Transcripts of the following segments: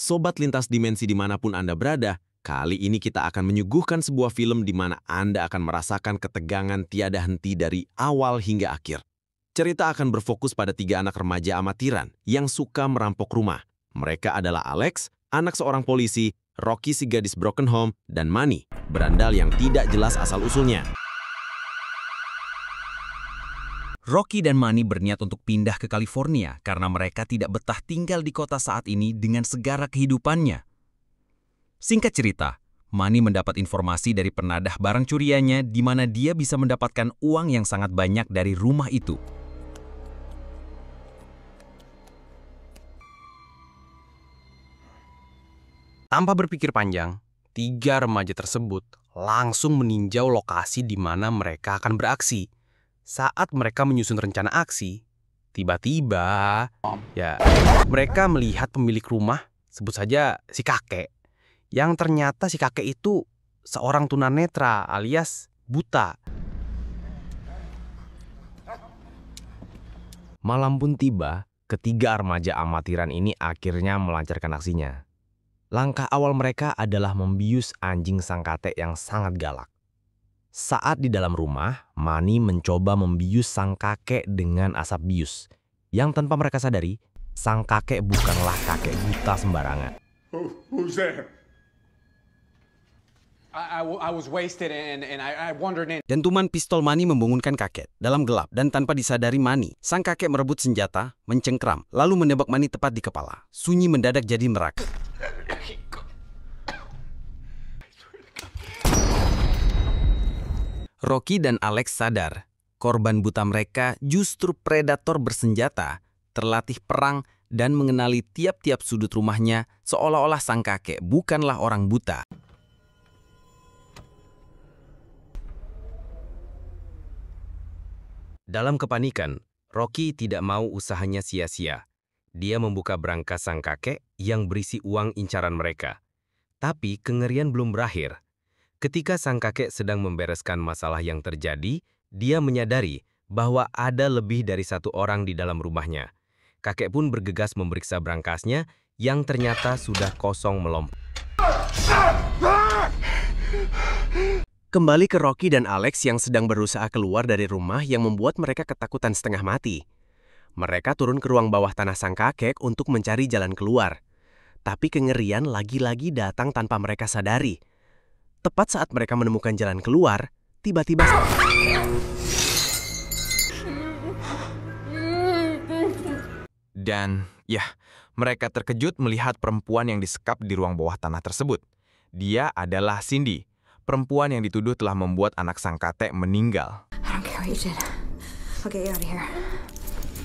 Sobat lintas dimensi dimanapun Anda berada, kali ini kita akan menyuguhkan sebuah film di mana Anda akan merasakan ketegangan tiada henti dari awal hingga akhir. Cerita akan berfokus pada 3 anak remaja amatiran yang suka merampok rumah. Mereka adalah Alex, anak seorang polisi, Rocky si gadis broken home, dan Manny, berandal yang tidak jelas asal-usulnya. Rocky dan Manny berniat untuk pindah ke California karena mereka tidak betah tinggal di kota saat ini dengan segara kehidupannya. Singkat cerita, Manny mendapat informasi dari penadah barang curiannya di mana dia bisa mendapatkan uang yang sangat banyak dari rumah itu. Tanpa berpikir panjang, 3 remaja tersebut langsung meninjau lokasi di mana mereka akan beraksi. Saat mereka menyusun rencana aksi, tiba-tiba, mereka melihat pemilik rumah, sebut saja si kakek, yang ternyata si kakek itu seorang tunanetra alias buta. Malam pun tiba, ketiga remaja amatiran ini akhirnya melancarkan aksinya. Langkah awal mereka adalah membius anjing sang kakek yang sangat galak. Saat di dalam rumah, Manny mencoba membius sang kakek dengan asap bius. Yang tanpa mereka sadari, sang kakek bukanlah kakek buta sembarangan. Who's there? I was wasted and I wandered in. Dentuman pistol Manny membangunkan kakek. Dalam gelap dan tanpa disadari Manny, sang kakek merebut senjata, mencengkram, lalu menembak Manny tepat di kepala. Sunyi mendadak jadi merak. Rocky dan Alex sadar, korban buta mereka justru predator bersenjata, terlatih perang, dan mengenali tiap-tiap sudut rumahnya seolah-olah sang kakek bukanlah orang buta. Dalam kepanikan, Rocky tidak mau usahanya sia-sia. Dia membuka berangkas sang kakek yang berisi uang incaran mereka. Tapi kengerian belum berakhir. Ketika sang kakek sedang membereskan masalah yang terjadi, dia menyadari bahwa ada lebih dari 1 orang di dalam rumahnya. Kakek pun bergegas memeriksa berangkasnya yang ternyata sudah kosong melompat. Kembali ke Rocky dan Alex yang sedang berusaha keluar dari rumah yang membuat mereka ketakutan setengah mati. Mereka turun ke ruang bawah tanah sang kakek untuk mencari jalan keluar. Tapi kengerian lagi-lagi datang tanpa mereka sadari. Tepat saat mereka menemukan jalan keluar, tiba-tiba... Dan, mereka terkejut melihat perempuan yang disekap di ruang bawah tanah tersebut. Dia adalah Cindy, perempuan yang dituduh telah membuat anak sang kakek meninggal.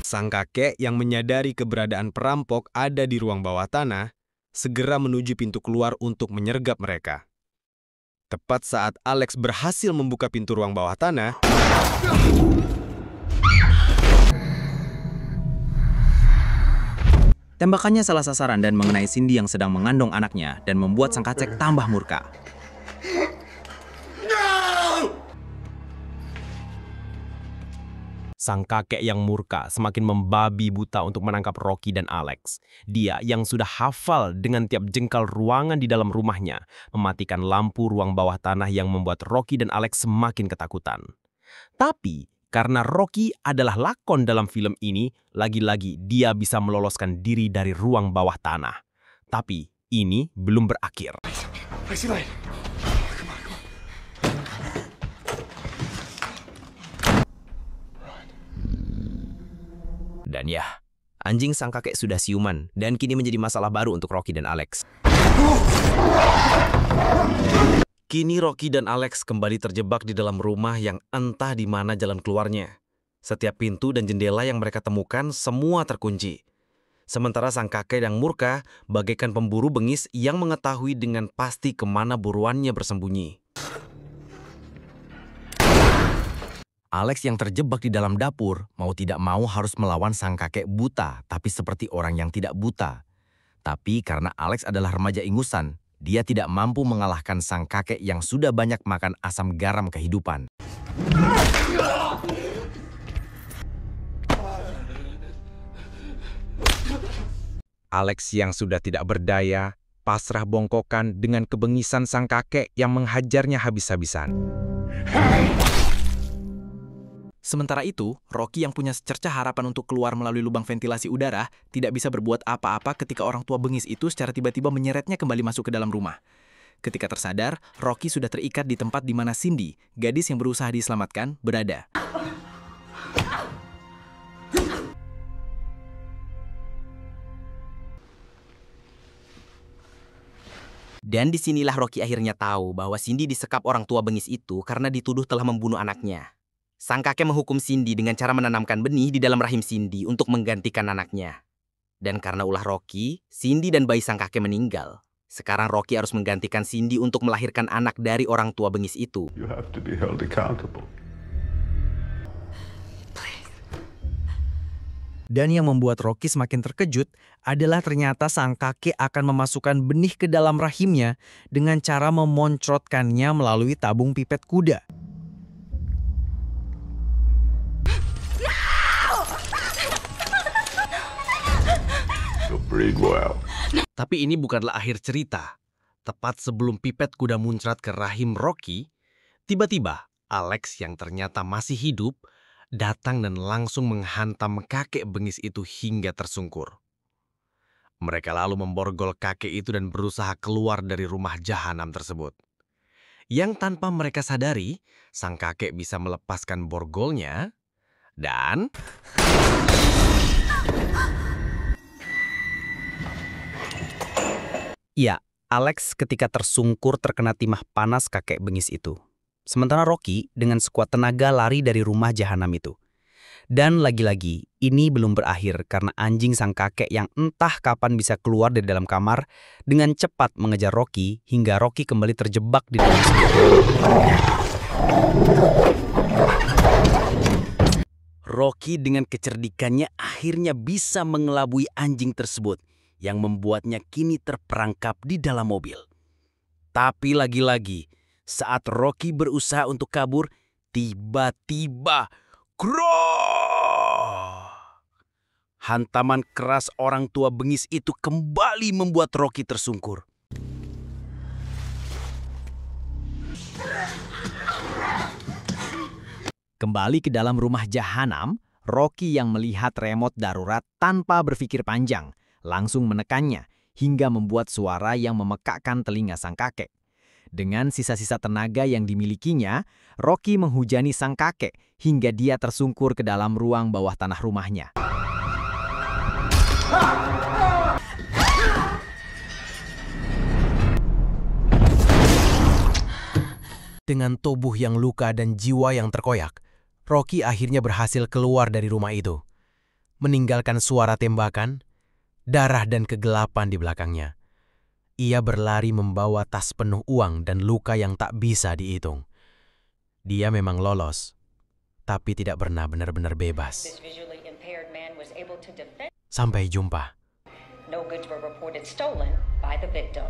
Sang kakek yang menyadari keberadaan perampok ada di ruang bawah tanah, segera menuju pintu keluar untuk menyergap mereka. Tepat saat Alex berhasil membuka pintu ruang bawah tanah, Tembakannya salah sasaran dan mengenai Cindy yang sedang mengandung anaknya dan membuat sang kakek tambah murka. sang kakek yang murka semakin membabi buta untuk menangkap Rocky dan Alex. Dia yang sudah hafal dengan tiap jengkal ruangan di dalam rumahnya, mematikan lampu ruang bawah tanah yang membuat Rocky dan Alex semakin ketakutan. Tapi, karena Rocky adalah lakon dalam film ini, lagi-lagi dia bisa meloloskan diri dari ruang bawah tanah. Tapi, ini belum berakhir. Dan ya, anjing sang kakek sudah siuman dan kini menjadi masalah baru untuk Rocky dan Alex. Kini Rocky dan Alex kembali terjebak di dalam rumah yang entah di mana jalan keluarnya. Setiap pintu dan jendela yang mereka temukan semua terkunci. Sementara sang kakek yang murka bagaikan pemburu bengis yang mengetahui dengan pasti kemana buruannya bersembunyi. Alex yang terjebak di dalam dapur mau tidak mau harus melawan sang kakek buta, tapi seperti orang yang tidak buta. Tapi karena Alex adalah remaja ingusan, dia tidak mampu mengalahkan sang kakek yang sudah banyak makan asam garam kehidupan. Alex yang sudah tidak berdaya, pasrah bongkokan dengan kebengisan sang kakek yang menghajarnya habis-habisan. Sementara itu, Rocky yang punya secercah harapan untuk keluar melalui lubang ventilasi udara tidak bisa berbuat apa-apa ketika orang tua bengis itu secara tiba-tiba menyeretnya kembali masuk ke dalam rumah. Ketika tersadar, Rocky sudah terikat di tempat di mana Cindy, gadis yang berusaha diselamatkan, berada. Dan disinilah Rocky akhirnya tahu bahwa Cindy disekap orang tua bengis itu karena dituduh telah membunuh anaknya. Sang kakek menghukum Cindy dengan cara menanamkan benih di dalam rahim Cindy untuk menggantikan anaknya. Dan karena ulah Rocky, Cindy dan bayi sang kakek meninggal. Sekarang Rocky harus menggantikan Cindy untuk melahirkan anak dari orang tua bengis itu. You have to be held accountable. Dan yang membuat Rocky semakin terkejut adalah ternyata sang kakek akan memasukkan benih ke dalam rahimnya dengan cara memoncrotkannya melalui tabung pipet kuda. You'll breed well. Tapi ini bukanlah akhir cerita. Tepat sebelum pipet kuda muncrat ke rahim Rocky, tiba-tiba Alex yang ternyata masih hidup datang dan langsung menghantam kakek bengis itu hingga tersungkur. Mereka lalu memborgol kakek itu dan berusaha keluar dari rumah jahanam tersebut. Yang tanpa mereka sadari, sang kakek bisa melepaskan borgolnya dan... Ya, Alex ketika tersungkur terkena timah panas kakek bengis itu. Sementara Rocky dengan sekuat tenaga lari dari rumah jahanam itu. Dan lagi-lagi, ini belum berakhir karena anjing sang kakek yang entah kapan bisa keluar dari dalam kamar dengan cepat mengejar Rocky hingga Rocky kembali terjebak di dalam sebuah rumah. Rocky dengan kecerdikannya akhirnya bisa mengelabui anjing tersebut yang membuatnya kini terperangkap di dalam mobil. Tapi lagi-lagi, saat Rocky berusaha untuk kabur, tiba-tiba Kroh! Hantaman keras orang tua bengis itu kembali membuat Rocky tersungkur. Kembali ke dalam rumah jahanam, Rocky yang melihat remote darurat tanpa berpikir panjang, langsung menekannya hingga membuat suara yang memekakkan telinga sang kakek. Dengan sisa-sisa tenaga yang dimilikinya, Rocky menghujani sang kakek hingga dia tersungkur ke dalam ruang bawah tanah rumahnya. Dengan tubuh yang luka dan jiwa yang terkoyak, Rocky akhirnya berhasil keluar dari rumah itu, meninggalkan suara tembakan, darah dan kegelapan di belakangnya. Ia berlari membawa tas penuh uang dan luka yang tak bisa dihitung. Dia memang lolos, tapi tidak pernah benar-benar bebas. Sampai jumpa. No goods were reported stolen by the victim.